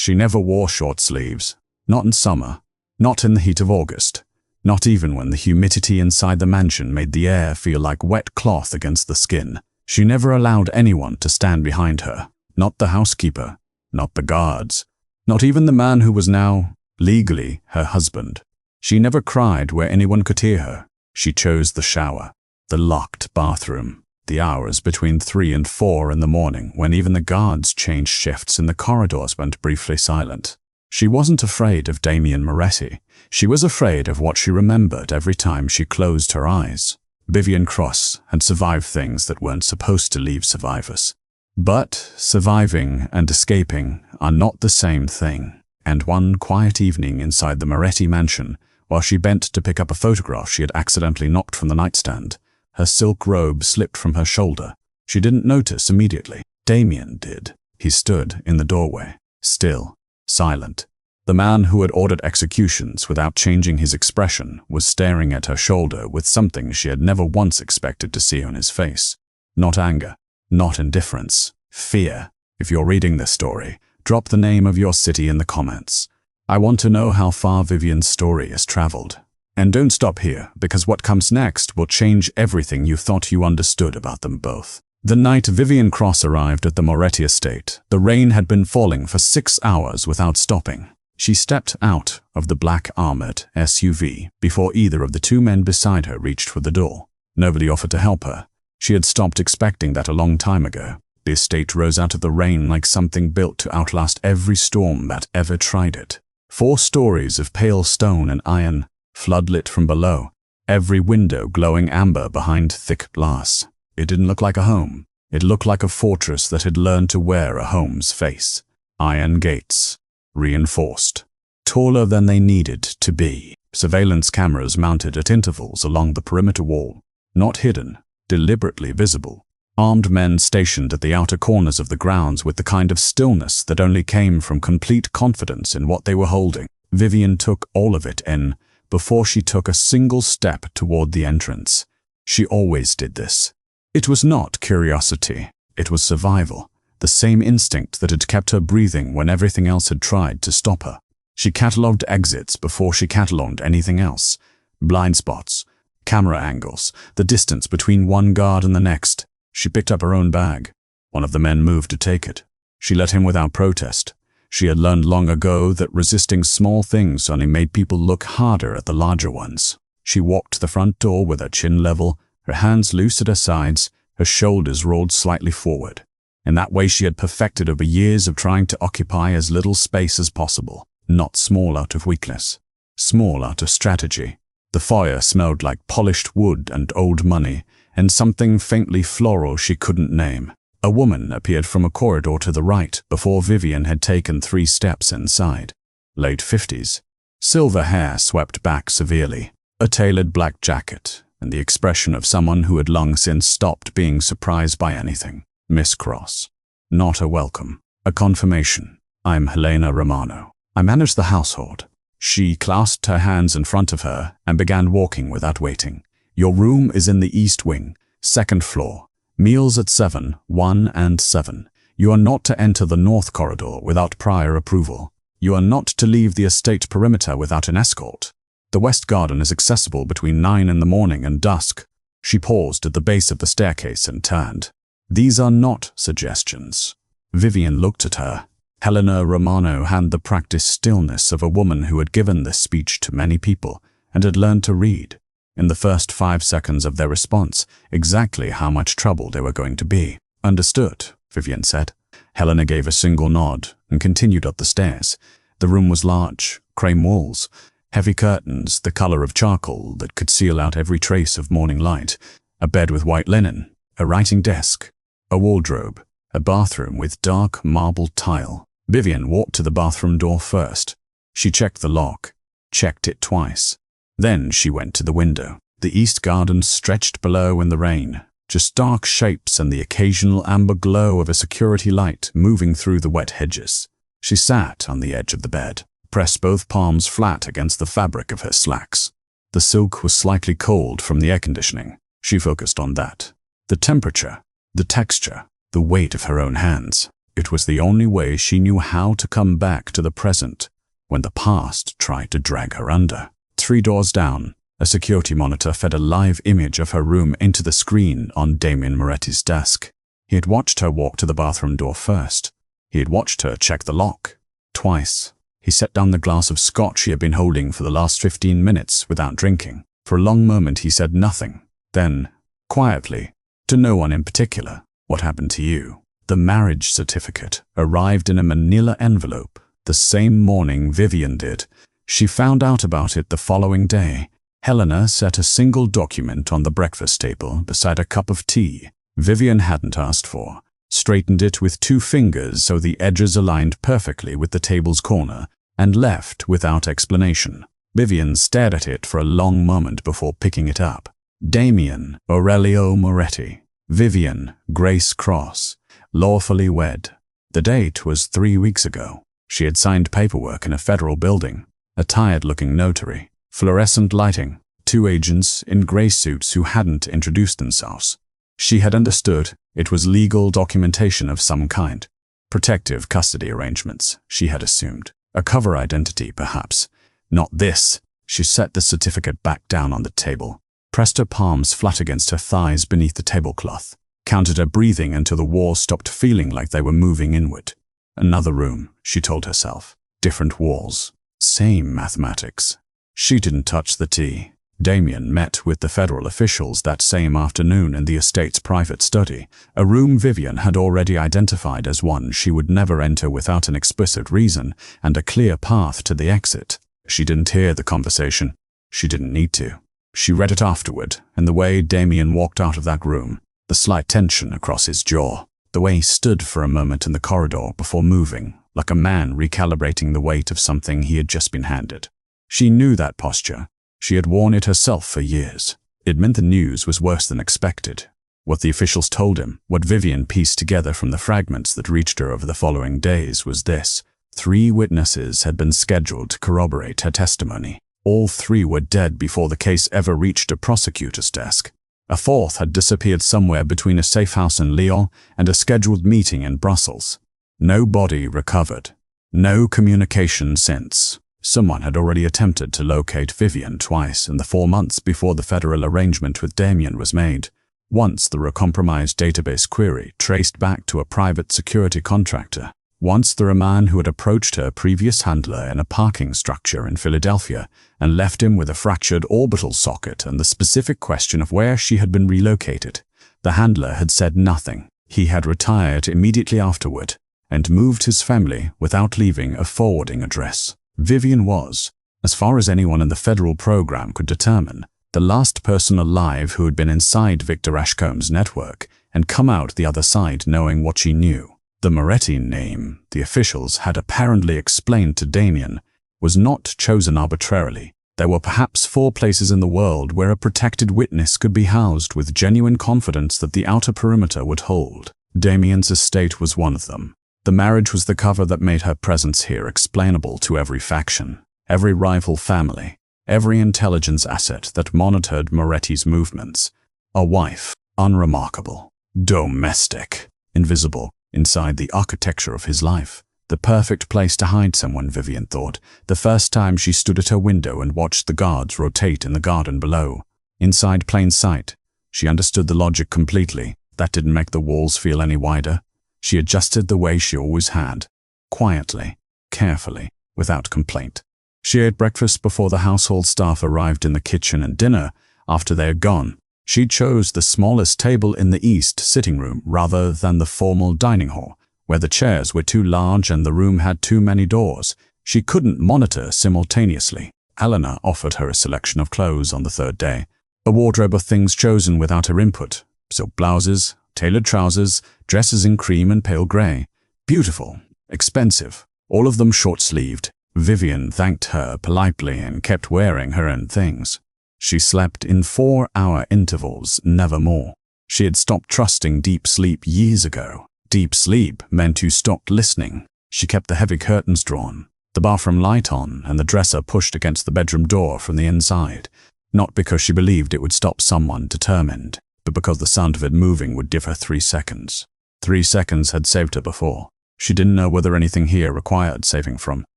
She never wore short sleeves. Not in summer. Not in the heat of August. Not even when the humidity inside the mansion made the air feel like wet cloth against the skin. She never allowed anyone to stand behind her. Not the housekeeper. Not the guards. Not even the man who was now, legally, her husband. She never cried where anyone could hear her. She chose the shower, the locked bathroom, the hours between 3 and 4 in the morning when even the guards changed shifts and the corridors went briefly silent. She wasn't afraid of Damien Moretti. She was afraid of what she remembered every time she closed her eyes. Vivian Cross had survived things that weren't supposed to leave survivors. But surviving and escaping are not the same thing. And one quiet evening inside the Moretti mansion, while she bent to pick up a photograph she had accidentally knocked from the nightstand, her silk robe slipped from her shoulder. She didn't notice immediately. Damien did. He stood in the doorway, still, silent. The man who had ordered executions without changing his expression was staring at her shoulder with something she had never once expected to see on his face. Not anger, not indifference, fear. If you're reading this story, drop the name of your city in the comments. I want to know how far Vivian's story has traveled. And don't stop here, because what comes next will change everything you thought you understood about them both. The night Vivian Cross arrived at the Moretti estate, the rain had been falling for 6 hours without stopping. She stepped out of the black armored SUV before either of the 2 men beside her reached for the door. Nobody offered to help her. She had stopped expecting that a long time ago. The estate rose out of the rain like something built to outlast every storm that ever tried it. 4 stories of pale stone and iron, floodlit from below, every window glowing amber behind thick glass. It didn't look like a home. It looked like a fortress that had learned to wear a home's face. Iron gates, reinforced, taller than they needed to be. Surveillance cameras mounted at intervals along the perimeter wall, not hidden, deliberately visible. Armed men stationed at the outer corners of the grounds with the kind of stillness that only came from complete confidence in what they were holding. Vivian took all of it in before she took a single step toward the entrance. She always did this. It was not curiosity. It was survival. The same instinct that had kept her breathing when everything else had tried to stop her. She catalogued exits before she catalogued anything else. Blind spots, camera angles, the distance between one guard and the next. She picked up her own bag. One of the men moved to take it. She let him without protest. She had learned long ago that resisting small things only made people look harder at the larger ones. She walked to the front door with her chin level, her hands loose at her sides, her shoulders rolled slightly forward. In that way she had perfected over years of trying to occupy as little space as possible, not small out of weakness, small out of strategy. The foyer smelled like polished wood and old money, and something faintly floral she couldn't name. A woman appeared from a corridor to the right before Vivian had taken 3 steps inside. Late 50s. Silver hair swept back severely, a tailored black jacket, and the expression of someone who had long since stopped being surprised by anything. Miss Cross. Not a welcome. A confirmation. I'm Helena Romano. I manage the household. She clasped her hands in front of her and began walking without waiting. Your room is in the East Wing, 2nd floor. Meals at 7, 1 and 7. You are not to enter the North Corridor without prior approval. You are not to leave the estate perimeter without an escort. The West Garden is accessible between 9 in the morning and dusk. She paused at the base of the staircase and turned. These are not suggestions. Vivian looked at her. Helena Romano had the practiced stillness of a woman who had given this speech to many people and had learned to read, in the first 5 seconds of their response, exactly how much trouble they were going to be. Understood, Vivian said. Helena gave a single nod and continued up the stairs. The room was large, cream walls, heavy curtains the color of charcoal that could seal out every trace of morning light, a bed with white linen, a writing desk, a wardrobe, a bathroom with dark marble tile. Vivian walked to the bathroom door first. She checked the lock, checked it twice. Then she went to the window. The East Garden stretched below in the rain, just dark shapes and the occasional amber glow of a security light moving through the wet hedges. She sat on the edge of the bed, pressed both palms flat against the fabric of her slacks. The silk was slightly cold from the air conditioning. She focused on that. The temperature, the texture, the weight of her own hands. It was the only way she knew how to come back to the present when the past tried to drag her under. 3 doors down, a security monitor fed a live image of her room into the screen on Damien Moretti's desk. He had watched her walk to the bathroom door first. He had watched her check the lock. Twice. He set down the glass of scotch he had been holding for the last 15 minutes without drinking. For a long moment he said nothing. Then, quietly, to no one in particular, "What happened to you?" The marriage certificate arrived in a manila envelope the same morning Vivian did. She found out about it the following day. Helena set a single document on the breakfast table beside a cup of tea Vivian hadn't asked for, straightened it with 2 fingers so the edges aligned perfectly with the table's corner, and left without explanation. Vivian stared at it for a long moment before picking it up. Damien Aurelio Moretti, Vivian Grace Cross, lawfully wed. The date was 3 weeks ago. She had signed paperwork in a federal building, a tired-looking notary, fluorescent lighting, 2 agents in gray suits who hadn't introduced themselves. She had understood it was legal documentation of some kind. Protective custody arrangements, she had assumed. A cover identity, perhaps. Not this. She set the certificate back down on the table, pressed her palms flat against her thighs beneath the tablecloth, counted her breathing until the walls stopped feeling like they were moving inward. Another room, she told herself. Different walls. Same mathematics. She didn't touch the tea. Damien met with the federal officials that same afternoon in the estate's private study, a room Vivian had already identified as one she would never enter without an explicit reason and a clear path to the exit. She didn't hear the conversation. She didn't need to. She read it afterward, in the way Damien walked out of that room, the slight tension across his jaw, the way he stood for a moment in the corridor before moving, like a man recalibrating the weight of something he had just been handed. She knew that posture. She had worn it herself for years. It meant the news was worse than expected. What the officials told him, what Vivian pieced together from the fragments that reached her over the following days, was this: 3 witnesses had been scheduled to corroborate her testimony. All 3 were dead before the case ever reached a prosecutor's desk. A 4th had disappeared somewhere between a safe house in Lyon and a scheduled meeting in Brussels. No body recovered. No communication since. Someone had already attempted to locate Vivian twice in the 4 months before the federal arrangement with Damien was made. Once through a compromised database query traced back to a private security contractor. Once through a man who had approached her previous handler in a parking structure in Philadelphia and left him with a fractured orbital socket and the specific question of where she had been relocated. The handler had said nothing. He had retired immediately afterward and moved his family without leaving a forwarding address. Vivian was, as far as anyone in the federal program could determine, the last person alive who had been inside Victor Ashcombe's network and come out the other side knowing what she knew. The Moretti name, the officials had apparently explained to Damien, was not chosen arbitrarily. There were perhaps 4 places in the world where a protected witness could be housed with genuine confidence that the outer perimeter would hold. Damien's estate was one of them. The marriage was the cover that made her presence here explainable to every faction, every rival family, every intelligence asset that monitored Moretti's movements. A wife, unremarkable, domestic, invisible, inside the architecture of his life. The perfect place to hide someone, Vivian thought, the first time she stood at her window and watched the guards rotate in the garden below. Inside plain sight. She understood the logic completely. That didn't make the walls feel any wider. She adjusted the way she always had, quietly, carefully, without complaint. She ate breakfast before the household staff arrived in the kitchen, and dinner after they had gone. She chose the smallest table in the east sitting room rather than the formal dining hall, where the chairs were too large and the room had too many doors. She couldn't monitor simultaneously. Helena offered her a selection of clothes on the 3rd day, a wardrobe of things chosen without her input: silk blouses, tailored trousers, dresses in cream and pale gray. Beautiful, expensive, all of them short-sleeved. Vivian thanked her politely and kept wearing her own things. She slept in 4-hour intervals, never more. She had stopped trusting deep sleep years ago. Deep sleep meant you stopped listening. She kept the heavy curtains drawn, the bathroom light on, and the dresser pushed against the bedroom door from the inside, not because she believed it would stop someone determined, but because the sound of it moving would give her 3 seconds. 3 seconds had saved her before. She didn't know whether anything here required saving from.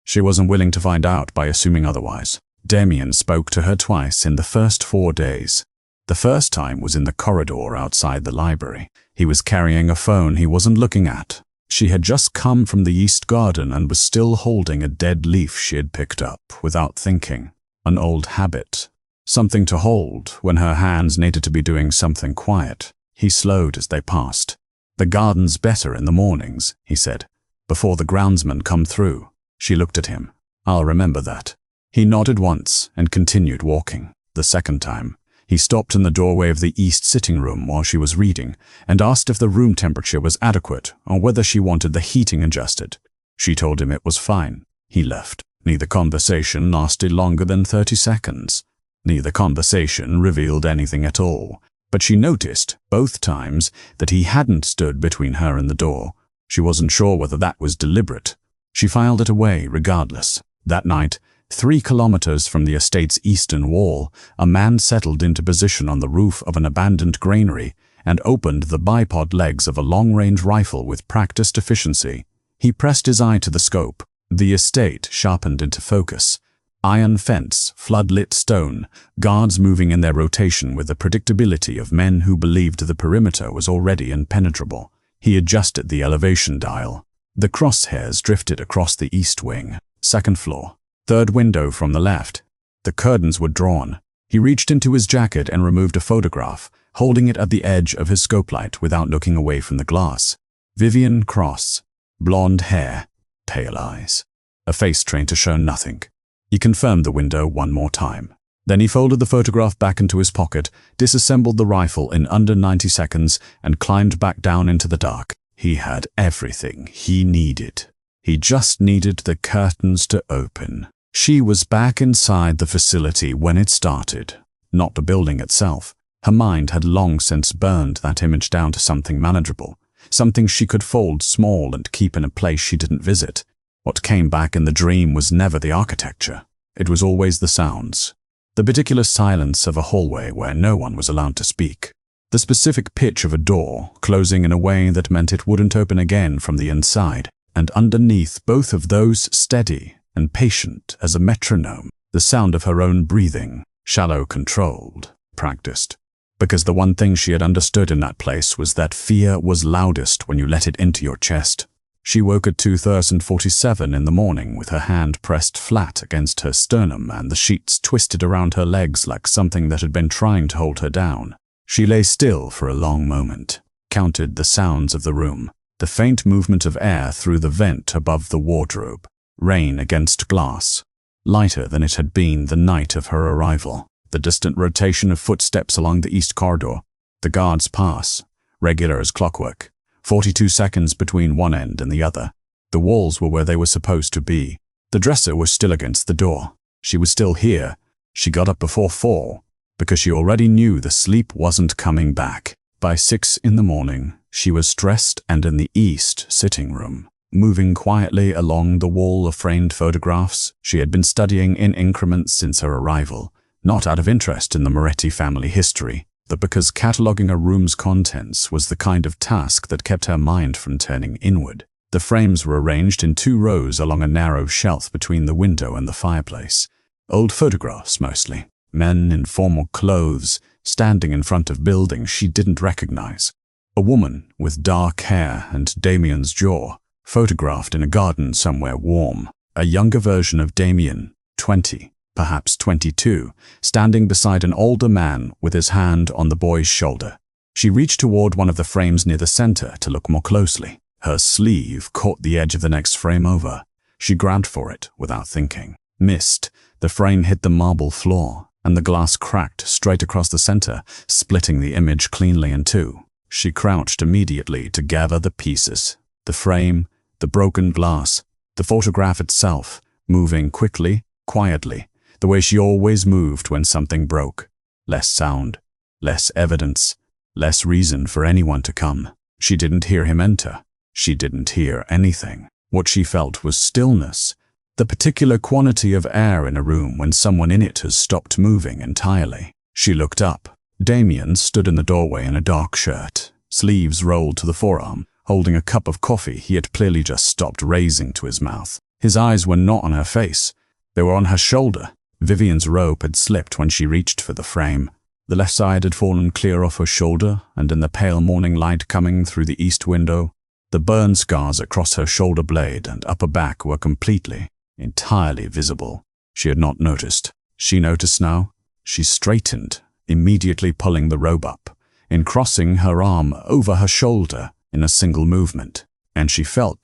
She wasn't willing to find out by assuming otherwise. Damien spoke to her twice in the first 4 days. The first time was in the corridor outside the library. He was carrying a phone he wasn't looking at. She had just come from the East Garden and was still holding a dead leaf she had picked up without thinking. An old habit. Something to hold when her hands needed to be doing something quiet. He slowed as they passed. "The garden's better in the mornings," he said, "before the groundsmen come through." She looked at him. "I'll remember that." He nodded once and continued walking. The second time, he stopped in the doorway of the east sitting room while she was reading and asked if the room temperature was adequate or whether she wanted the heating adjusted. She told him it was fine. He left. Neither conversation lasted longer than 30 seconds. Neither conversation revealed anything at all, but she noticed, both times, that he hadn't stood between her and the door. She wasn't sure whether that was deliberate. She filed it away regardless. That night, 3 kilometers from the estate's eastern wall, a man settled into position on the roof of an abandoned granary and opened the bipod legs of a long-range rifle with practiced efficiency. He pressed his eye to the scope. The estate sharpened into focus. Iron fence, flood-lit stone, guards moving in their rotation with the predictability of men who believed the perimeter was already impenetrable. He adjusted the elevation dial. The crosshairs drifted across the east wing. Second floor. Third window from the left. The curtains were drawn. He reached into his jacket and removed a photograph, holding it at the edge of his scope light without looking away from the glass. Vivian Cross. Blonde hair. Pale eyes. A face trained to show nothing. He confirmed the window one more time. Then he folded the photograph back into his pocket, disassembled the rifle in under 90 seconds, and climbed back down into the dark. He had everything he needed. He just needed the curtains to open. She was back inside the facility when it started, not the building itself. Her mind had long since burned that image down to something manageable, something she could fold small and keep in a place she didn't visit. What came back in the dream was never the architecture. It was always the sounds. The particular silence of a hallway where no one was allowed to speak. The specific pitch of a door closing in a way that meant it wouldn't open again from the inside. And underneath both of those, steady and patient as a metronome, the sound of her own breathing, shallow, controlled, practiced. Because the one thing she had understood in that place was that fear was loudest when you let it into your chest. She woke at 2:47 in the morning with her hand pressed flat against her sternum and the sheets twisted around her legs like something that had been trying to hold her down. She lay still for a long moment, counted the sounds of the room. The faint movement of air through the vent above the wardrobe, rain against glass, lighter than it had been the night of her arrival, the distant rotation of footsteps along the east corridor, the guards' pass, regular as clockwork, 42 seconds between one end and the other. The walls were where they were supposed to be. The dresser was still against the door. She was still here. She got up before 4, because she already knew the sleep wasn't coming back. By 6 in the morning, she was dressed and in the east sitting room, moving quietly along the wall of framed photographs she had been studying in increments since her arrival, not out of interest in the Moretti family history, but because cataloging a room's contents was the kind of task that kept her mind from turning inward. The frames were arranged in 2 rows along a narrow shelf between the window and the fireplace. Old photographs mostly. Men in formal clothes, standing in front of buildings she didn't recognize. A woman with dark hair and Damien's jaw, photographed in a garden somewhere warm. A younger version of Damien, 20, perhaps 22, standing beside an older man with his hand on the boy's shoulder. She reached toward one of the frames near the center to look more closely. Her sleeve caught the edge of the next frame over. She grabbed for it without thinking. Missed. The frame hit the marble floor, and the glass cracked straight across the center, splitting the image cleanly in two. She crouched immediately to gather the pieces. The frame, the broken glass, the photograph itself, moving quickly, quietly, the way she always moved when something broke. Less sound, less evidence, less reason for anyone to come. She didn't hear him enter. She didn't hear anything. What she felt was stillness, the particular quantity of air in a room when someone in it has stopped moving entirely. She looked up. Damien stood in the doorway in a dark shirt, sleeves rolled to the forearm, holding a cup of coffee he had clearly just stopped raising to his mouth. His eyes were not on her face. They were on her shoulder. Vivian's rope had slipped when she reached for the frame. The left side had fallen clear off her shoulder, and in the pale morning light coming through the east window, the burn scars across her shoulder blade and upper back were completely, entirely visible. She had not noticed. She noticed now. She straightened, immediately pulling the rope up, in crossing her arm over her shoulder in a single movement. And she felt,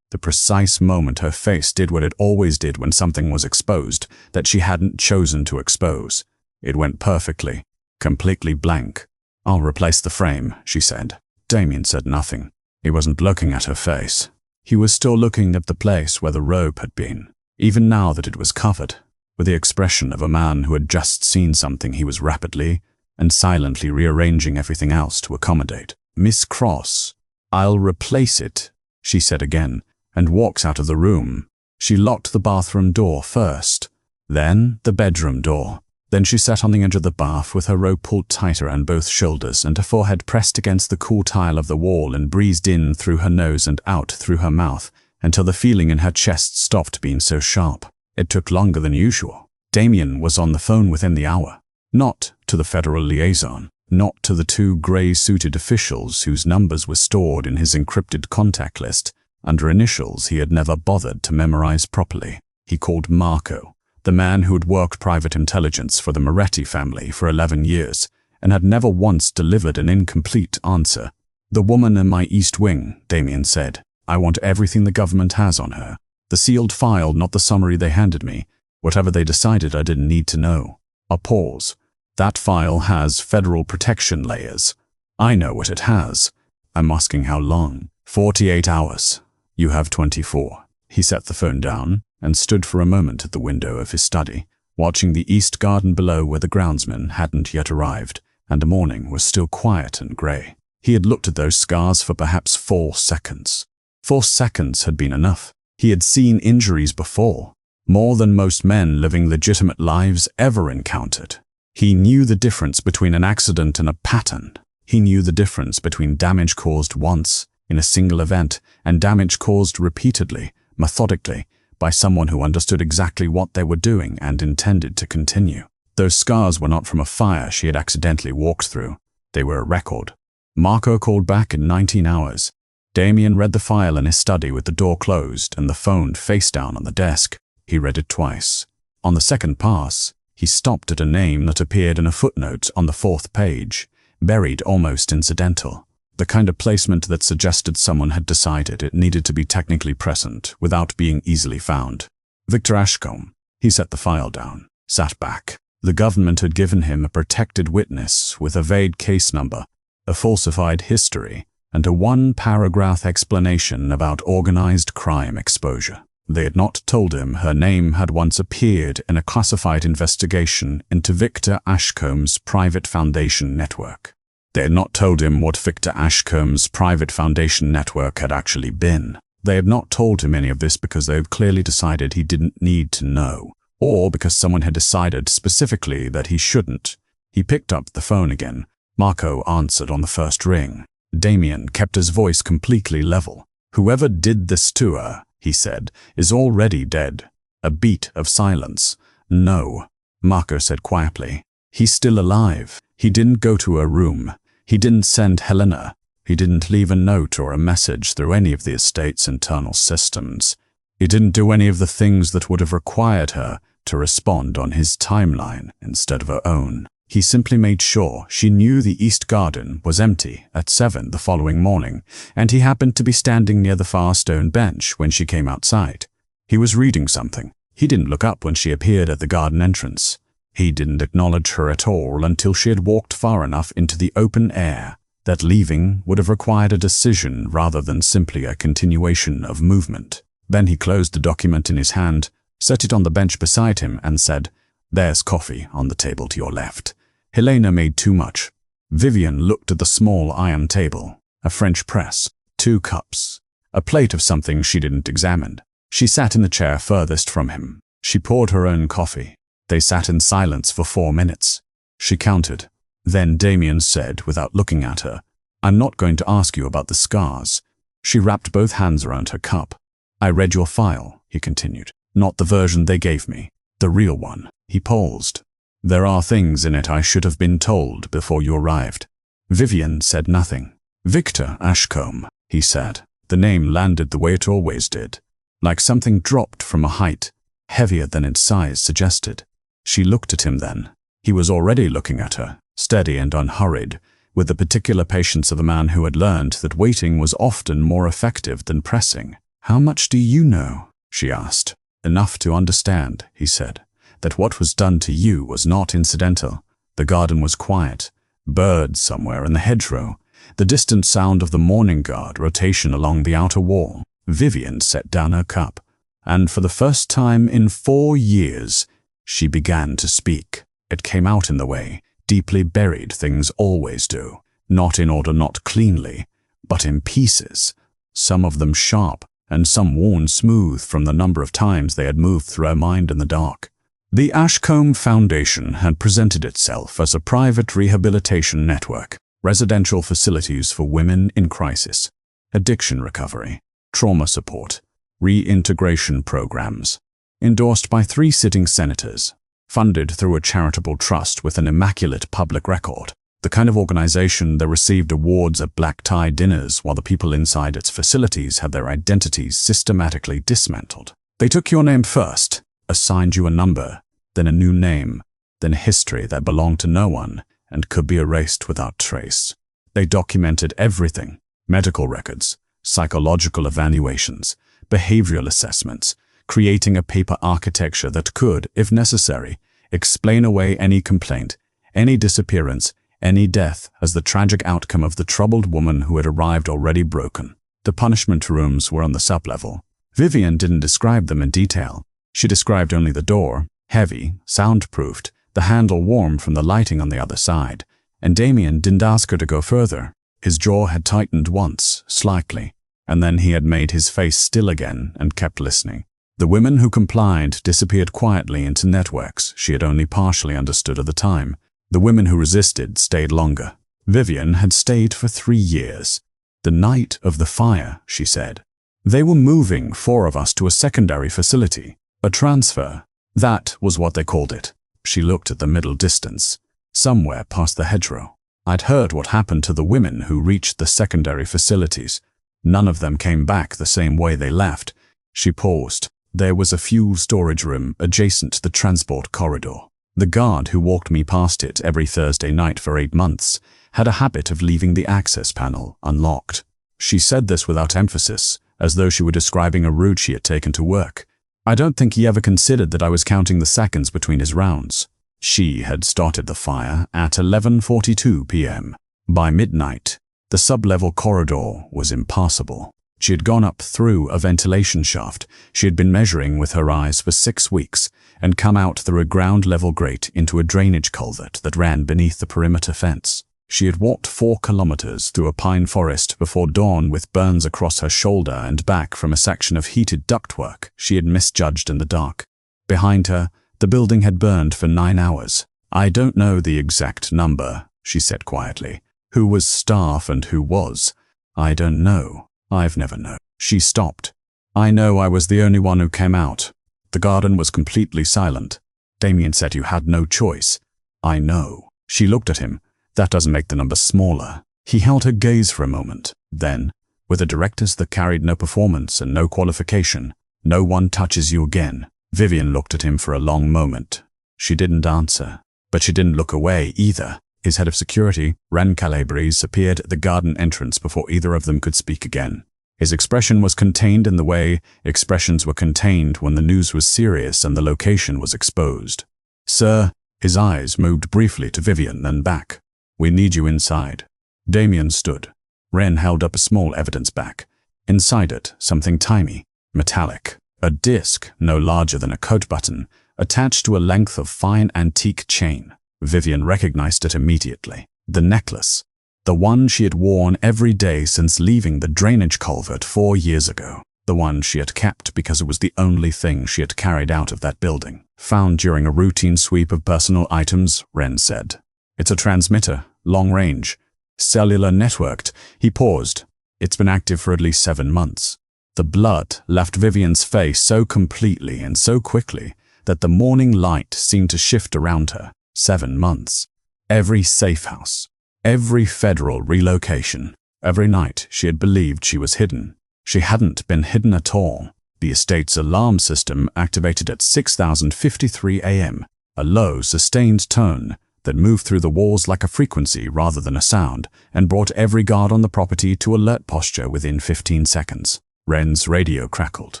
the precise moment her face did what it always did when something was exposed that she hadn't chosen to expose. It went perfectly, completely blank. "I'll replace the frame," she said. Damien said nothing. He wasn't looking at her face. He was still looking at the place where the rope had been, even now that it was covered, with the expression of a man who had just seen something he was rapidly and silently rearranging everything else to accommodate. "Miss Cross, I'll replace it," she said again, and walks out of the room. She locked the bathroom door first, then the bedroom door. Then she sat on the edge of the bath with her rope pulled tighter on both shoulders and her forehead pressed against the cool tile of the wall and breathed in through her nose and out through her mouth until the feeling in her chest stopped being so sharp. It took longer than usual. Damien was on the phone within the hour. Not to the federal liaison, not to the two grey-suited officials whose numbers were stored in his encrypted contact list under initials he had never bothered to memorize properly. He called Marco, the man who had worked private intelligence for the Moretti family for 11 years and had never once delivered an incomplete answer. "The woman in my East Wing," Damien said. "I want everything the government has on her. The sealed file, not the summary they handed me. Whatever they decided, I didn't need to know." A pause. "That file has federal protection layers. I know what it has. I'm asking how long." 48 hours. "You have 24. He set the phone down and stood for a moment at the window of his study, watching the east garden below where the groundsman hadn't yet arrived, and the morning was still quiet and grey. He had looked at those scars for perhaps 4 seconds. 4 seconds had been enough. He had seen injuries before, more than most men living legitimate lives ever encountered. He knew the difference between an accident and a pattern. He knew the difference between damage caused once, in a single event, and damage caused repeatedly, methodically, by someone who understood exactly what they were doing and intended to continue. Those scars were not from a fire she had accidentally walked through. They were a record. Marco called back in 19 hours. Damien read the file in his study with the door closed and the phone face down on the desk. He read it twice. On the second pass, he stopped at a name that appeared in a footnote on the 4th page, buried almost incidental. The kind of placement that suggested someone had decided it needed to be technically present without being easily found. Victor Ashcombe. He set the file down, sat back. The government had given him a protected witness with a vague case number, a falsified history, and a 1-paragraph explanation about organized crime exposure. They had not told him her name had once appeared in a classified investigation into Victor Ashcombe's private foundation network. They had not told him what Victor Ashcombe's private foundation network had actually been. They had not told him any of this because they had clearly decided he didn't need to know, or because someone had decided specifically that he shouldn't. He picked up the phone again. Marco answered on the first ring. Damien kept his voice completely level. "Whoever did this to her," he said, "is already dead." A beat of silence. "No," Marco said quietly. "He's still alive. He didn't go to her room. He didn't send Helena. He didn't leave a note or a message through any of the estate's internal systems. He didn't do any of the things that would have required her to respond on his timeline instead of her own. He simply made sure she knew the East Garden was empty at 7 the following morning, and he happened to be standing near the far stone bench when she came outside. He was reading something. He didn't look up when she appeared at the garden entrance. He didn't acknowledge her at all until she had walked far enough into the open air that leaving would have required a decision rather than simply a continuation of movement. Then he closed the document in his hand, set it on the bench beside him, and said, "There's coffee on the table to your left. Helena made too much." Vivian looked at the small iron table, a French press, 2 cups, a plate of something she didn't examine. She sat in the chair furthest from him. She poured her own coffee. They sat in silence for 4 minutes. She counted. Then Damien said, without looking at her, I'm not going to ask you about the scars. She wrapped both hands around her cup. I read your file, he continued. Not the version they gave me. The real one. He paused. There are things in it I should have been told before you arrived. Vivian said nothing. Victor Ashcombe, he said. The name landed the way it always did, like something dropped from a height, heavier than its size suggested. She looked at him then. He was already looking at her, steady and unhurried, with the particular patience of a man who had learned that waiting was often more effective than pressing. How much do you know? She asked. Enough to understand, he said, that what was done to you was not incidental. The garden was quiet. Birds somewhere in the hedgerow. The distant sound of the morning guard rotation along the outer wall. Vivian set down her cup, and for the first time in 4 years, she began to speak. It came out in the way deeply buried things always do, not in order, not cleanly, but in pieces, some of them sharp, and some worn smooth from the number of times they had moved through her mind in the dark. The Ashcombe Foundation had presented itself as a private rehabilitation network, residential facilities for women in crisis, addiction recovery, trauma support, reintegration programs, endorsed by 3 sitting senators, funded through a charitable trust with an immaculate public record, the kind of organization that received awards at black-tie dinners while the people inside its facilities had their identities systematically dismantled. They took your name first, assigned you a number, then a new name, then a history that belonged to no one and could be erased without trace. They documented everything: medical records, psychological evaluations, behavioral assessments, creating a paper architecture that could, if necessary, explain away any complaint, any disappearance, any death as the tragic outcome of the troubled woman who had arrived already broken. The punishment rooms were on the sub-level. Vivian didn't describe them in detail. She described only the door, heavy, soundproofed, the handle warm from the lighting on the other side, and Damien didn't ask her to go further. His jaw had tightened once, slightly, and then he had made his face still again and kept listening. The women who complied disappeared quietly into networks she had only partially understood at the time. The women who resisted stayed longer. Vivian had stayed for 3 years. The night of the fire, she said. They were moving 4 of us to a secondary facility, a transfer. That was what they called it. She looked at the middle distance, somewhere past the hedgerow. I'd heard what happened to the women who reached the secondary facilities. None of them came back the same way they left. She paused. There was a fuel storage room adjacent to the transport corridor. The guard who walked me past it every Thursday night for 8 months had a habit of leaving the access panel unlocked. She said this without emphasis, as though she were describing a route she had taken to work. I don't think he ever considered that I was counting the seconds between his rounds. She had started the fire at 11:42 p.m. By midnight, the sub-level corridor was impassable. She had gone up through a ventilation shaft she had been measuring with her eyes for 6 weeks and come out through a ground-level grate into a drainage culvert that ran beneath the perimeter fence. She had walked 4 kilometers through a pine forest before dawn with burns across her shoulder and back from a section of heated ductwork she had misjudged in the dark. Behind her, the building had burned for 9 hours. I don't know the exact number, she said quietly. Who was staff and who was? I don't know. I've never known. She stopped. I know I was the only one who came out. The garden was completely silent. Damien said you had no choice. I know. She looked at him. That doesn't make the number smaller. He held her gaze for a moment. Then, with a directness that carried no performance and no qualification, no one touches you again. Vivian looked at him for a long moment. She didn't answer, but she didn't look away either. His head of security, Ren Calabrese, appeared at the garden entrance before either of them could speak again. His expression was contained in the way expressions were contained when the news was serious and the location was exposed. Sir, his eyes moved briefly to Vivian, then back. We need you inside. Damien stood. Ren held up a small evidence bag. Inside it, something tiny, metallic. A disc, no larger than a coat button, attached to a length of fine antique chain. Vivian recognized it immediately. The necklace. The one she had worn every day since leaving the drainage culvert 4 years ago. The one she had kept because it was the only thing she had carried out of that building. Found during a routine sweep of personal items, Ren said. It's a transmitter, long range. cellular networked. He paused. It's been active for at least 7 months. The blood left Vivian's face so completely and so quickly that the morning light seemed to shift around her. 7 months. Every safe house, every federal relocation, every night she had believed she was hidden. She hadn't been hidden at all. The estate's alarm system activated at 6:53 a.m., a low, sustained tone that moved through the walls like a frequency rather than a sound and brought every guard on the property to alert posture within 15 seconds. Wren's radio crackled.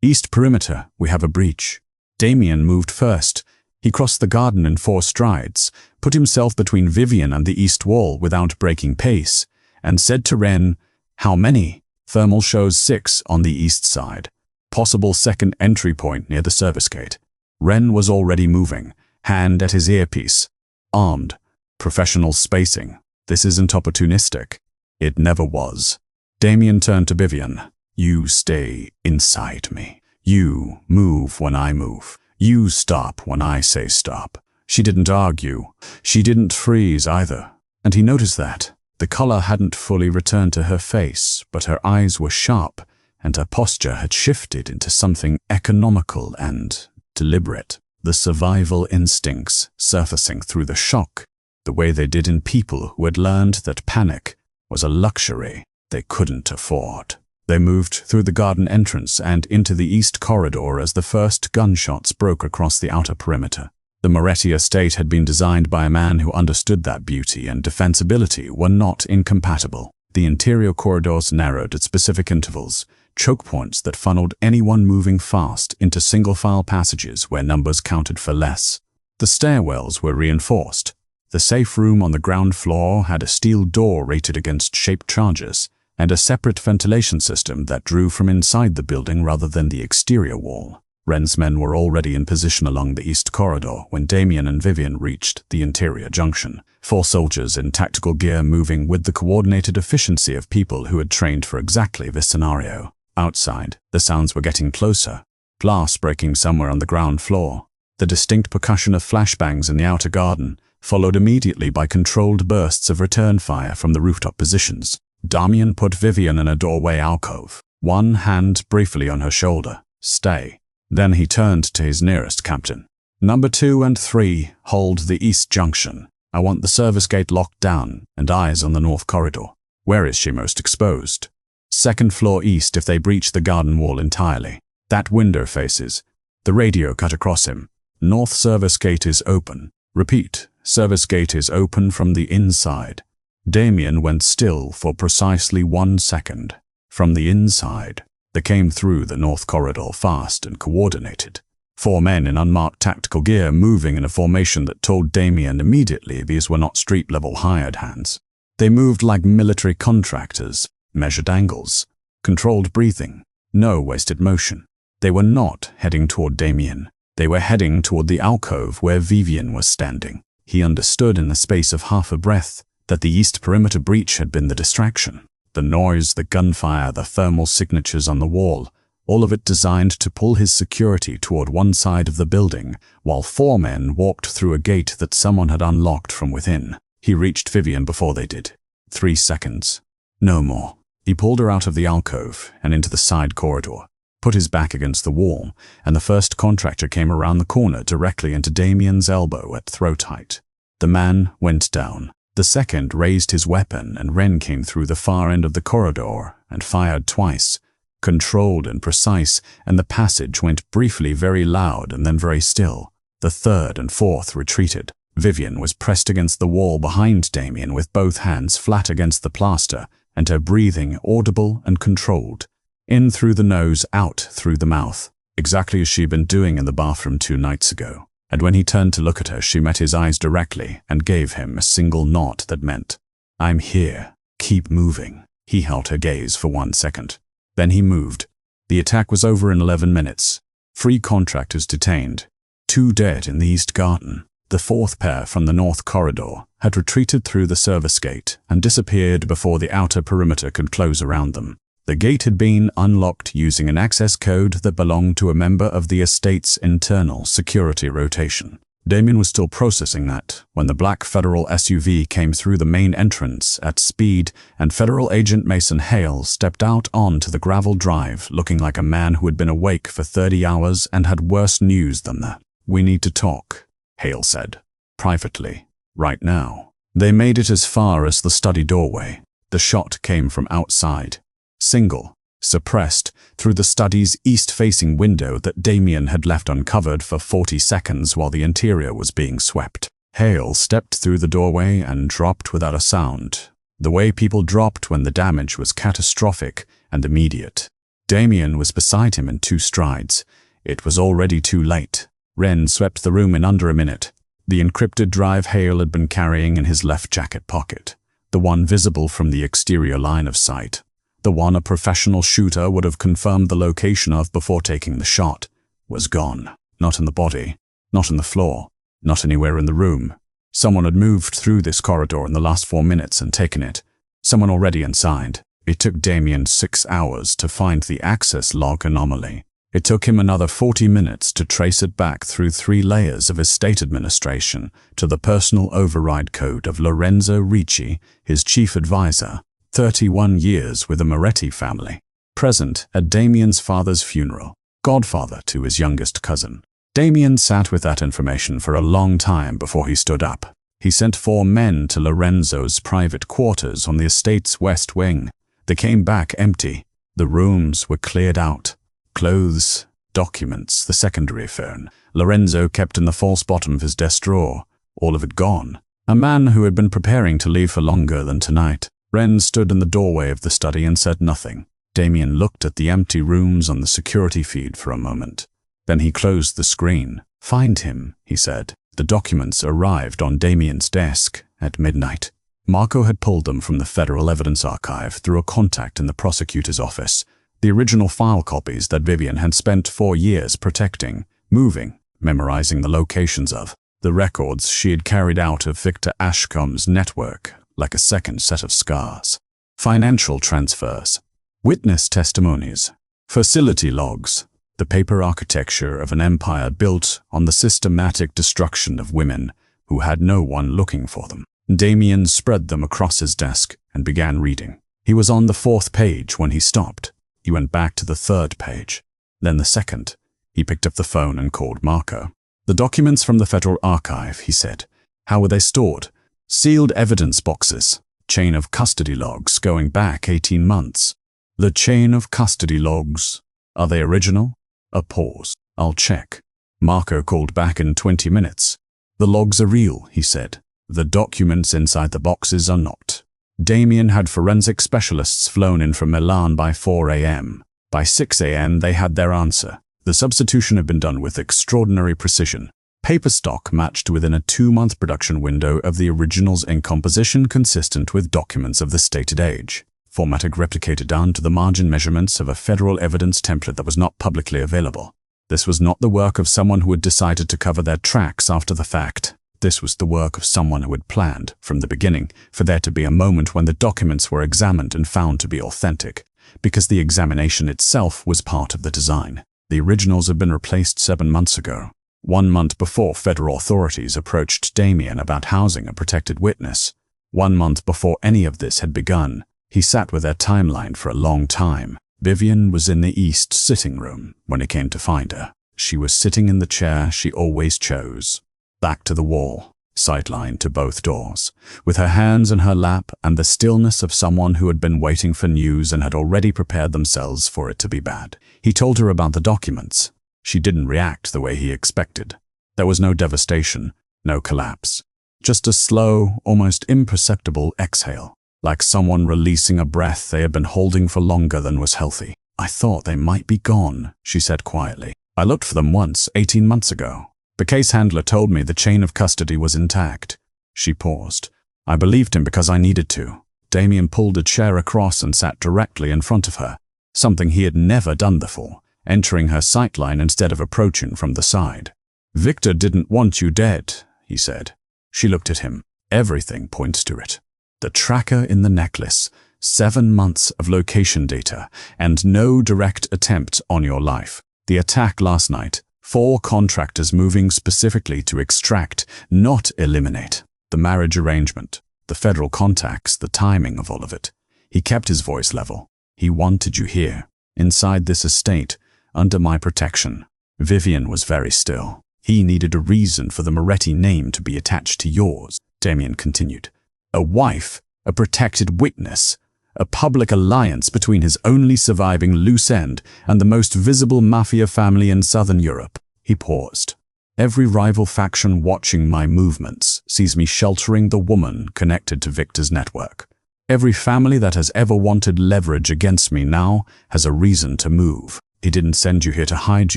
"East perimeter, we have a breach." Damien moved first. He crossed the garden in 4 strides, put himself between Vivian and the east wall without breaking pace, and said to Wren, "How many?" "Thermal shows 6 on the east side. Possible second entry point near the service gate." Wren was already moving, hand at his earpiece. Armed. Professional spacing. This isn't opportunistic. It never was. Damien turned to Vivian. "You stay inside me. You move when I move. You stop when I say stop." She didn't argue. She didn't freeze either. And he noticed that. The color hadn't fully returned to her face, but her eyes were sharp, and her posture had shifted into something economical and deliberate. The survival instincts surfacing through the shock, the way they did in people who had learned that panic was a luxury they couldn't afford. They moved through the garden entrance and into the east corridor as the first gunshots broke across the outer perimeter. The Moretti estate had been designed by a man who understood that beauty and defensibility were not incompatible. The interior corridors narrowed at specific intervals, choke points that funneled anyone moving fast into single-file passages where numbers counted for less. The stairwells were reinforced. The safe room on the ground floor had a steel door rated against shaped charges, and a separate ventilation system that drew from inside the building rather than the exterior wall. Wren's men were already in position along the east corridor when Damien and Vivian reached the interior junction. 4 soldiers in tactical gear moving with the coordinated efficiency of people who had trained for exactly this scenario. Outside, the sounds were getting closer. Glass breaking somewhere on the ground floor. The distinct percussion of flashbangs in the outer garden, followed immediately by controlled bursts of return fire from the rooftop positions. Damien put Vivian in a doorway alcove, one hand briefly on her shoulder. "Stay." Then he turned to his nearest captain. "Number 2 and 3 hold the east junction. I want the service gate locked down and eyes on the north corridor. Where is she most exposed?" "2nd floor east if they breach the garden wall entirely. That window faces." The radio cut across him. "North service gate is open. Repeat, service gate is open from the inside." Damien went still for precisely 1 second. From the inside, they came through the north corridor fast and coordinated. 4 men in unmarked tactical gear moving in a formation that told Damien immediately these were not street-level hired hands. They moved like military contractors, measured angles, controlled breathing, no wasted motion. They were not heading toward Damien. They were heading toward the alcove where Vivian was standing. He understood in the space of half a breath that the east perimeter breach had been the distraction. The noise, the gunfire, the thermal signatures on the wall, all of it designed to pull his security toward one side of the building, while 4 men walked through a gate that someone had unlocked from within. He reached Vivian before they did. 3 seconds. No more. He pulled her out of the alcove and into the side corridor, put his back against the wall, and the first contractor came around the corner directly into Damien's elbow at throat height. The man went down. The second raised his weapon and Wren came through the far end of the corridor and fired twice, controlled and precise, and the passage went briefly very loud and then very still. The third and fourth retreated. Vivian was pressed against the wall behind Damien with both hands flat against the plaster and her breathing audible and controlled. In through the nose, out through the mouth, exactly as she'd been doing in the bathroom 2 nights ago. And when he turned to look at her, she met his eyes directly and gave him a single nod that meant, "I'm here. Keep moving." He held her gaze for 1 second. Then he moved. The attack was over in 11 minutes. 3 contractors detained. 2 dead in the east garden. The 4th pair from the north corridor had retreated through the service gate and disappeared before the outer perimeter could close around them. The gate had been unlocked using an access code that belonged to a member of the estate's internal security rotation. Damien was still processing that when the black federal SUV came through the main entrance at speed and Federal Agent Mason Hale stepped out onto the gravel drive looking like a man who had been awake for 30 hours and had worse news than that. "We need to talk," Hale said, privately, "right now." They made it as far as the study doorway. The shot came from outside, single, suppressed, through the study's east-facing window that Damien had left uncovered for 40 seconds while the interior was being swept. Hale stepped through the doorway and dropped without a sound, the way people dropped when the damage was catastrophic and immediate. Damien was beside him in 2 strides. It was already too late. Wren swept the room in under a minute. The encrypted drive Hale had been carrying in his left jacket pocket, the one visible from the exterior line of sight, the one a professional shooter would have confirmed the location of before taking the shot, was gone. Not in the body, not on the floor, not anywhere in the room. Someone had moved through this corridor in the last 4 minutes and taken it. Someone already inside. It took Damien 6 hours to find the access log anomaly. It took him another 40 minutes to trace it back through 3 layers of estate administration to the personal override code of Lorenzo Ricci, his chief advisor, 31 years with the Moretti family, present at Damien's father's funeral, godfather to his youngest cousin. Damien sat with that information for a long time before he stood up. He sent 4 men to Lorenzo's private quarters on the estate's west wing. They came back empty. The rooms were cleared out. Clothes, documents, the secondary phone, Lorenzo kept in the false bottom of his desk drawer, all of it gone. A man who had been preparing to leave for longer than tonight. Wren stood in the doorway of the study and said nothing. Damien looked at the empty rooms on the security feed for a moment. Then he closed the screen. "Find him," he said. The documents arrived on Damien's desk at midnight. Marco had pulled them from the Federal Evidence Archive through a contact in the prosecutor's office. The original file copies that Vivian had spent 4 years protecting, moving, memorizing the locations of. The records she had carried out of Victor Ashcombe's network, like a second set of scars. Financial transfers, witness testimonies, facility logs, the paper architecture of an empire built on the systematic destruction of women who had no one looking for them. Damien spread them across his desk and began reading. He was on the 4th page when he stopped. He went back to the 3rd page, then the 2nd. He picked up the phone and called Marco. "The documents from the Federal Archive," he said. "How were they stored?" "Sealed evidence boxes. Chain of custody logs going back 18 months. "The chain of custody logs. Are they original?" A pause. "I'll check." Marco called back in 20 minutes. "The logs are real," he said. "The documents inside the boxes are not." Damien had forensic specialists flown in from Milan by 4 a.m. By 6 a.m. they had their answer. The substitution had been done with extraordinary precision. Paper stock matched within a 2-month production window of the originals in composition consistent with documents of the stated age. Formatted replicated down to the margin measurements of a federal evidence template that was not publicly available. This was not the work of someone who had decided to cover their tracks after the fact. This was the work of someone who had planned, from the beginning, for there to be a moment when the documents were examined and found to be authentic, because the examination itself was part of the design. The originals had been replaced 7 months ago, 1 month before federal authorities approached Damien about housing a protected witness. 1 month before any of this had begun, he sat with their timeline for a long time. Vivian was in the east sitting room when he came to find her. She was sitting in the chair she always chose, back to the wall, sidelined to both doors, with her hands in her lap and the stillness of someone who had been waiting for news and had already prepared themselves for it to be bad. He told her about the documents. She didn't react the way he expected. There was no devastation, no collapse. Just a slow, almost imperceptible exhale, like someone releasing a breath they had been holding for longer than was healthy. "I thought they might be gone," she said quietly. "I looked for them once, 18 months ago. The case handler told me the chain of custody was intact." She paused. "I believed him because I needed to." Damien pulled a chair across and sat directly in front of her, something he had never done before, entering her sightline instead of approaching from the side. "Victor didn't want you dead," he said. She looked at him. "Everything points to it. The tracker in the necklace, 7 months of location data, and no direct attempt on your life. The attack last night, 4 contractors moving specifically to extract, not eliminate, the marriage arrangement, the federal contacts, the timing of all of it. He kept his voice level. He wanted you here, inside this estate, under my protection. Vivian was very still. He needed a reason for the Moretti name to be attached to yours, Damien continued. A wife, a protected witness, a public alliance between his only surviving loose end and the most visible Mafia family in Southern Europe. He paused. Every rival faction watching my movements sees me sheltering the woman connected to Victor's network. Every family that has ever wanted leverage against me now has a reason to move. He didn't send you here to hide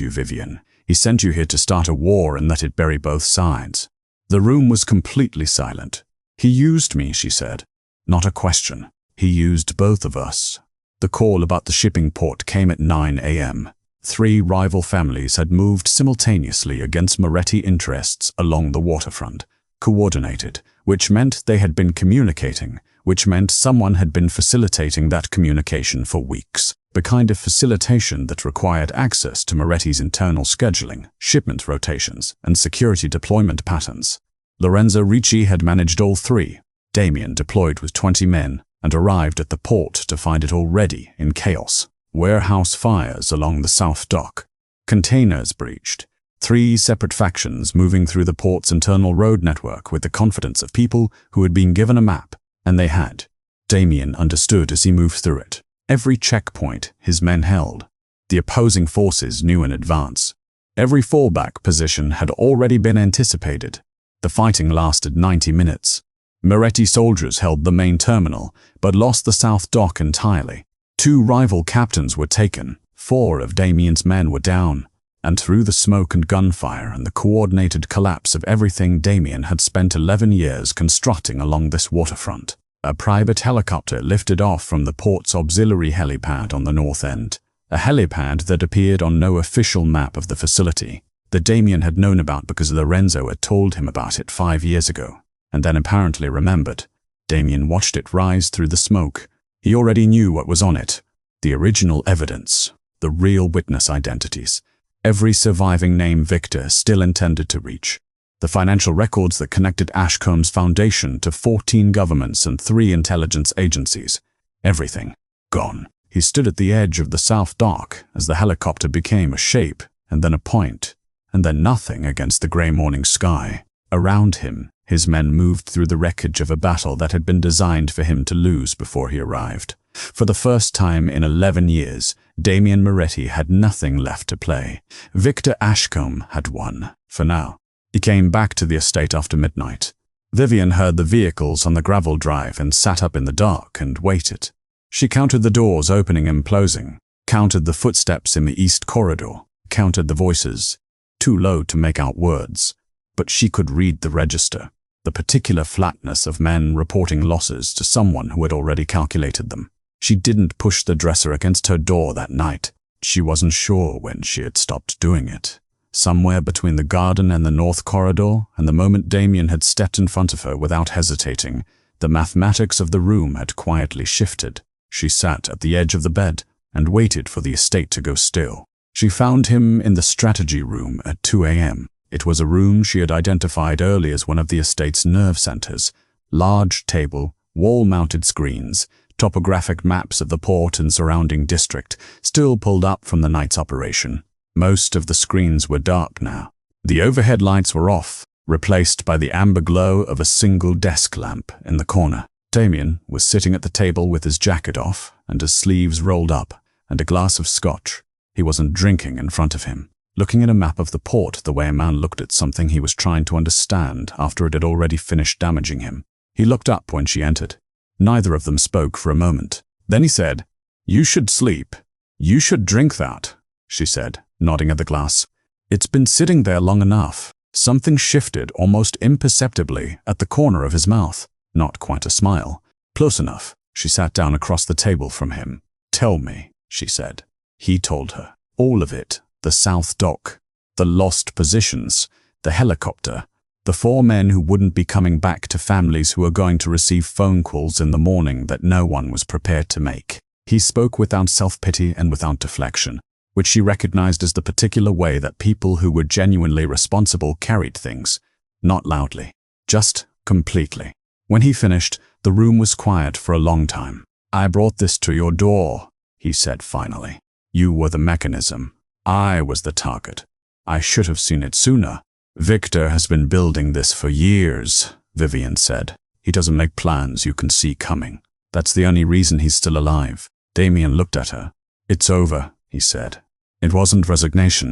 you, Vivian. He sent you here to start a war and let it bury both sides. The room was completely silent. He used me, she said. Not a question. He used both of us. The call about the shipping port came at 9 a.m. 3 rival families had moved simultaneously against Moretti interests along the waterfront. Coordinated, which meant they had been communicating, which meant someone had been facilitating that communication for weeks. The kind of facilitation that required access to Moretti's internal scheduling, shipment rotations, and security deployment patterns. Lorenzo Ricci had managed all 3. Damien deployed with 20 men and arrived at the port to find it already in chaos. Warehouse fires along the south dock. Containers breached. 3 separate factions moving through the port's internal road network with the confidence of people who had been given a map, and they had. Damien understood as he moved through it. Every checkpoint his men held, the opposing forces knew in advance. Every fallback position had already been anticipated. The fighting lasted 90 minutes. Moretti soldiers held the main terminal, but lost the south dock entirely. 2 rival captains were taken, 4 of Damien's men were down, and through the smoke and gunfire and the coordinated collapse of everything Damien had spent 11 years constructing along this waterfront, a private helicopter lifted off from the port's auxiliary helipad on the north end, a helipad that appeared on no official map of the facility, that Damien had known about because Lorenzo had told him about it 5 years ago, and then apparently remembered. Damien watched it rise through the smoke. He already knew what was on it. The original evidence, the real witness identities, every surviving name Victor still intended to reach. The financial records that connected Ashcomb's foundation to 14 governments and 3 intelligence agencies. Everything gone. He stood at the edge of the south dock as the helicopter became a shape, and then a point, and then nothing against the gray morning sky. Around him, his men moved through the wreckage of a battle that had been designed for him to lose before he arrived. For the first time in 11 years, Damien Moretti had nothing left to play. Victor Ashcombe had won, for now. He came back to the estate after midnight. Vivian heard the vehicles on the gravel drive and sat up in the dark and waited. She counted the doors opening and closing, counted the footsteps in the east corridor, counted the voices, too low to make out words, but she could read the register, the particular flatness of men reporting losses to someone who had already calculated them. She didn't push the dresser against her door that night. She wasn't sure when she had stopped doing it. Somewhere between the garden and the north corridor, and the moment Damien had stepped in front of her without hesitating, the mathematics of the room had quietly shifted. She sat at the edge of the bed and waited for the estate to go still. She found him in the strategy room at 2 a.m. It was a room she had identified early as one of the estate's nerve centers. Large table, wall-mounted screens, topographic maps of the port and surrounding district, still pulled up from the night's operation. Most of the screens were dark now. The overhead lights were off, replaced by the amber glow of a single desk lamp in the corner. Damien was sitting at the table with his jacket off and his sleeves rolled up and a glass of scotch. He wasn't drinking in front of him, looking at a map of the port the way a man looked at something he was trying to understand after it had already finished damaging him. He looked up when she entered. Neither of them spoke for a moment. Then he said, "You should sleep. You should drink that," she said, nodding at the glass. "It's been sitting there long enough." Something shifted almost imperceptibly at the corner of his mouth. Not quite a smile. Close enough. She sat down across the table from him. "Tell me," she said. He told her. All of it. The south dock. The lost positions. The helicopter. The 4 men who wouldn't be coming back to families who were going to receive phone calls in the morning that no one was prepared to make. He spoke without self-pity and without deflection. which she recognized as the particular way that people who were genuinely responsible carried things, not loudly, just completely. When he finished, the room was quiet for a long time. "I brought this to your door," he said finally. "You were the mechanism. I was the target. I should have seen it sooner." "Victor has been building this for years," Vivian said. "He doesn't make plans you can see coming. That's the only reason he's still alive." Damien looked at her. "It's over," he said. It wasn't resignation.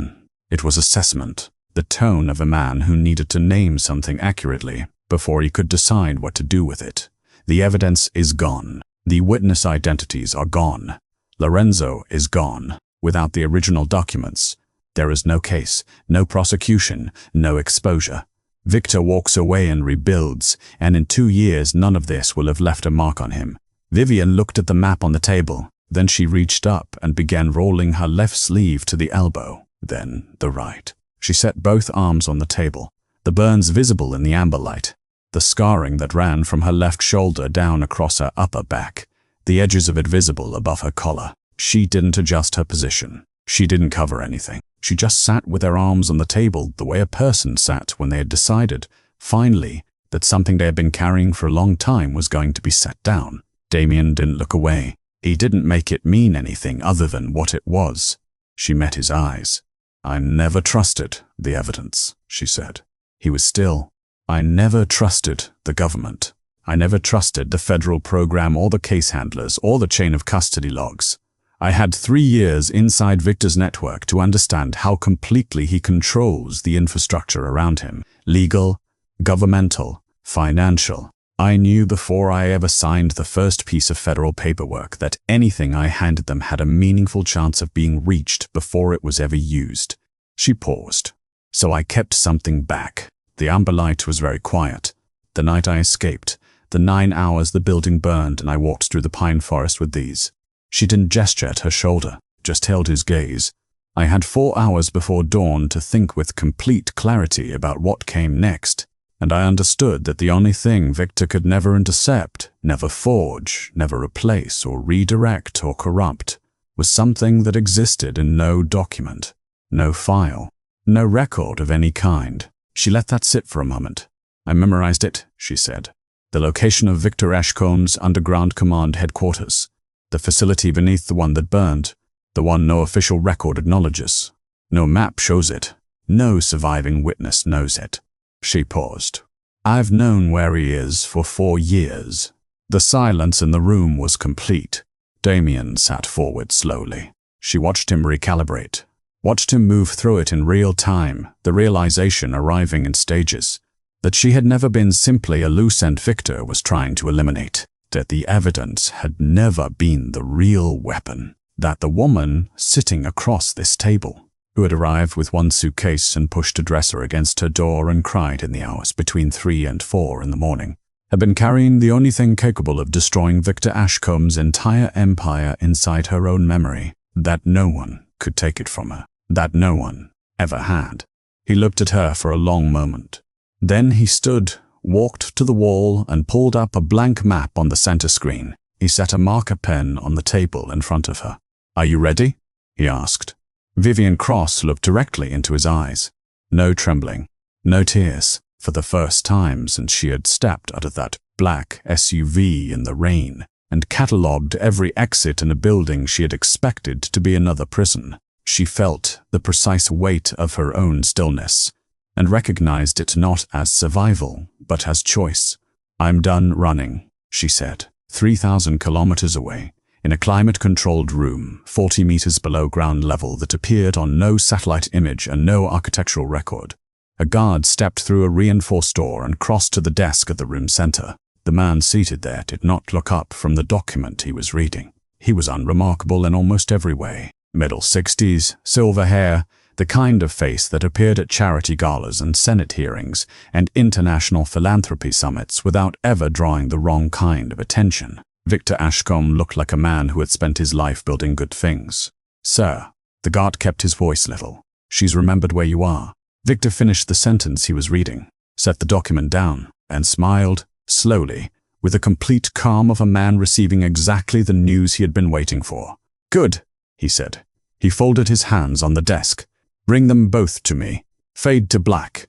It was assessment, the tone of a man who needed to name something accurately before he could decide what to do with it. "The evidence is gone. The witness identities are gone. Lorenzo is gone. Without the original documents, there is no case, no prosecution, no exposure. Victor walks away and rebuilds, and in 2 years none of this will have left a mark on him." Vivian looked at the map on the table. Then she reached up and began rolling her left sleeve to the elbow, then the right. She set both arms on the table, the burns visible in the amber light, the scarring that ran from her left shoulder down across her upper back, the edges of it visible above her collar. She didn't adjust her position. She didn't cover anything. She just sat with her arms on the table the way a person sat when they had decided, finally, that something they had been carrying for a long time was going to be set down. Damien didn't look away. He didn't make it mean anything other than what it was. She met his eyes. "I never trusted the evidence," she said. He was still. "I never trusted the government. I never trusted the federal program or the case handlers or the chain of custody logs. I had 3 years inside Victor's network to understand how completely he controls the infrastructure around him. Legal, governmental, financial. I knew before I ever signed the first piece of federal paperwork that anything I handed them had a meaningful chance of being reached before it was ever used." She paused. "So I kept something back. The amber light was very quiet. The night I escaped, the 9 hours the building burned and I walked through the pine forest with these." She didn't gesture at her shoulder, just held his gaze. "I had 4 hours before dawn to think with complete clarity about what came next. And I understood that the only thing Victor could never intercept, never forge, never replace or redirect or corrupt, was something that existed in no document, no file, no record of any kind." She let that sit for a moment. "I memorized it," she said. "The location of Victor Ashcomb's underground command headquarters, the facility beneath the one that burned, the one no official record acknowledges. No map shows it. No surviving witness knows it." She paused. "I've known where he is for 4 years. The silence in the room was complete. Damien sat forward slowly. She watched him recalibrate, watched him move through it in real time, the realization arriving in stages, that she had never been simply a loose-end Victor was trying to eliminate, that the evidence had never been the real weapon, that the woman sitting across this table, who had arrived with one suitcase and pushed a dresser against her door and cried in the hours between 3 and 4 in the morning, had been carrying the only thing capable of destroying Victor Ashcomb's entire empire inside her own memory, that no one could take it from her, that no one ever had. He looked at her for a long moment. Then he stood, walked to the wall and pulled up a blank map on the center screen. He set a marker pen on the table in front of her. "Are you ready?" he asked. Vivian Cross looked directly into his eyes. No trembling, no tears, for the first time since she had stepped out of that black SUV in the rain and catalogued every exit in a building she had expected to be another prison. She felt the precise weight of her own stillness and recognized it not as survival, but as choice. "I'm done running," she said, 3,000 kilometers away, in a climate-controlled room 40 meters below ground level that appeared on no satellite image and no architectural record. A guard stepped through a reinforced door and crossed to the desk at the room center. The man seated there did not look up from the document he was reading. He was unremarkable in almost every way. Middle 60s, silver hair, the kind of face that appeared at charity galas and Senate hearings and international philanthropy summits without ever drawing the wrong kind of attention. Victor Ashcombe looked like a man who had spent his life building good things. "Sir," the guard kept his voice level, "she's remembered where you are." Victor finished the sentence he was reading, set the document down, and smiled, slowly, with the complete calm of a man receiving exactly the news he had been waiting for. "Good," he said. He folded his hands on the desk. Bring them both to me. Fade to black.